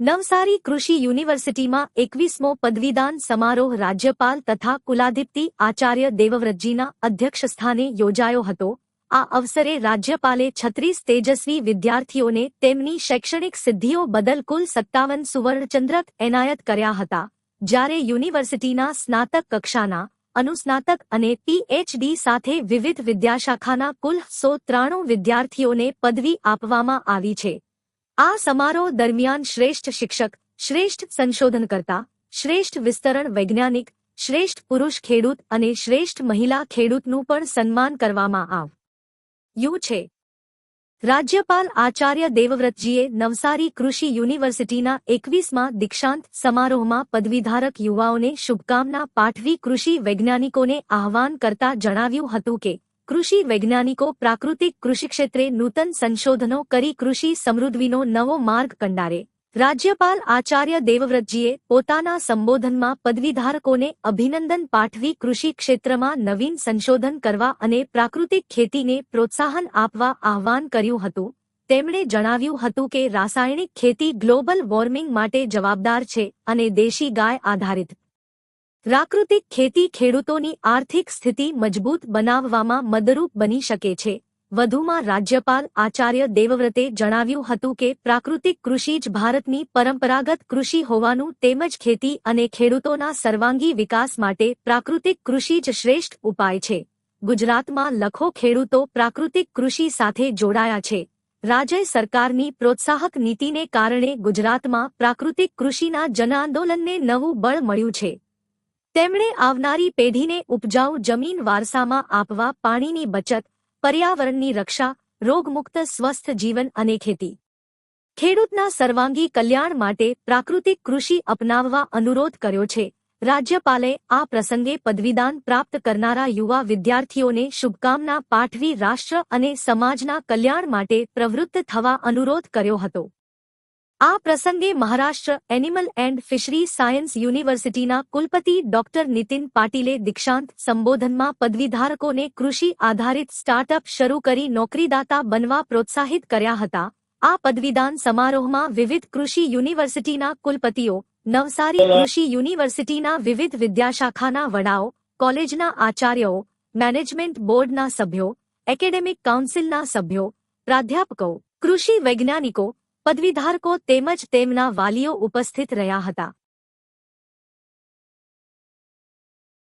નવસારી કૃષિ યુનિવર્સિટીમાં 21મો પદવીદાન સમારોહ રાજ્યપાલ તથા કુલાધિપતિ આચાર્ય દેવવ્રતજીના અધ્યક્ષસ્થાને યોજાયો હતો। આ અવસરે રાજ્યપાલે 36 તેજસ્વી વિદ્યાર્થીઓને તેમની શૈક્ષણિક સિદ્ધિઓ બદલ કુલ 57 સુવર્ણચંદ્રક એનાયત કર્યા હતા, જ્યારે યુનિવર્સિટીના સ્નાતક કક્ષાના, અનુસ્નાતક અને પીએચડી સાથે વિવિધ વિદ્યાશાખાના કુલ 193 વિદ્યાર્થીઓને પદવી આપવામાં આવી છે। આ સમારોહ દરમિયાન શ્રેષ્ઠ શિક્ષક, શ્રેષ્ઠ સંશોધનકર્તા, શ્રેષ્ઠ વિસ્તરણ વૈજ્ઞાનિક, શ્રેષ્ઠ પુરુષ ખેડૂત અને શ્રેષ્ઠ મહિલા ખેડૂતનું પણ સન્માન કરવામાં આવ્યું છે। રાજ્યપાલ આચાર્ય દેવવ્રતજીએ નવસારી કૃષિ યુનિવર્સિટીના 21મા દીક્ષાંત સમારોહમાં પદવીધારક યુવાઓને શુભકામના પાઠવી કૃષિ વૈજ્ઞાનિકોને આહ્વાન કરતા જણાવ્યું હતું કે કૃષિ વૈજ્ઞાનિકો પ્રાકૃતિક કૃષિક્ષેત્રે નૂતન સંશોધનો કરી કૃષિ સમૃદ્ધિનો નવો માર્ગ કંડારે। રાજ્યપાલ આચાર્ય દેવવ્રતજીએ પોતાના સંબોધનમાં પદવીધારકોને અભિનંદન પાઠવી કૃષિ ક્ષેત્રમાં નવીન સંશોધન કરવા અને પ્રાકૃતિક ખેતીને પ્રોત્સાહન આપવા આહ્વાન કર્યું હતું। તેમણે જણાવ્યું હતું કે રાસાયણિક ખેતી ગ્લોબલ વોર્મિંગ માટે જવાબદાર છે અને દેશી ગાય આધારિત પ્રાકૃતિક ખેતી ખેડૂતોની આર્થિક સ્થિતિ મજબૂત બનાવવામાં મદદરૂપ બની શકે છે। વધુમાં રાજ્યપાલ આચાર્ય દેવવ્રતે જણાવ્યું હતું કે પ્રાકૃતિક કૃષિ જ ભારતની પરંપરાગત કૃષિ હોવાનું તેમજ ખેતી અને ખેડૂતોના સર્વાંગી વિકાસ માટે પ્રાકૃતિક કૃષિ જ શ્રેષ્ઠ ઉપાય છે। ગુજરાતમાં લાખો ખેડૂતો પ્રાકૃતિક કૃષિ સાથે જોડાયા છે। રાજ્ય સરકારની પ્રોત્સાહક નીતિને કારણે ગુજરાતમાં પ્રાકૃતિક કૃષિના જનઆંદોલનને નવું બળ મળ્યું છે। તેમણે આવનારી પેઢીને ઉપજાઉ જમીન વારસામાં આપવા, પાણીની બચત, પર્યાવરણની રક્ષા, રોગમુક્ત સ્વસ્થ જીવન અને ખેતી ખેડૂતના સર્વાંગી કલ્યાણ માટે પ્રાકૃતિક કૃષિ અપનાવવા અનુરોધ કર્યો છે। રાજ્યપાલે આ પ્રસંગે પદવીદાન પ્રાપ્ત કરનારા યુવા વિદ્યાર્થીઓને શુભકામના પાઠવી રાષ્ટ્ર અને સમાજના કલ્યાણ માટે પ્રવૃત્ત થવા અનુરોધ કર્યો હતો। આ પ્રસંગે Maharashtra animal and fishery science યુનિવર્સિટીના કુલપતિ ડોક્ટર નીતિન પાટીલે દીક્ષાંત સંબોધનમાં પદવીધારકોને કૃષિ આધારિત સ્ટાર્ટઅપ શરૂ કરી નોકરીદાતા બનવા પ્રોત્સાહિત કર્યા હતા। આ પદવીદાન સમારોહમાં વિવિધ કૃષિ યુનિવર્સિટીના કુલપતિઓ, નવસારી કૃષિ યુનિવર્સિટીના વિવિધ વિદ્યાશાખાના વડાઓ, કોલેજના આચાર્યો, મેનેજમેન્ટ બોર્ડના સભ્યો, એકેડેમિક કાઉન્સિલના સભ્યો, પ્રાધ્યાપકો, કૃષિ વૈજ્ઞાનિકો, પદવીધારકો તેમજ તેમના વાલીઓ ઉપસ્થિત રહ્યા હતા।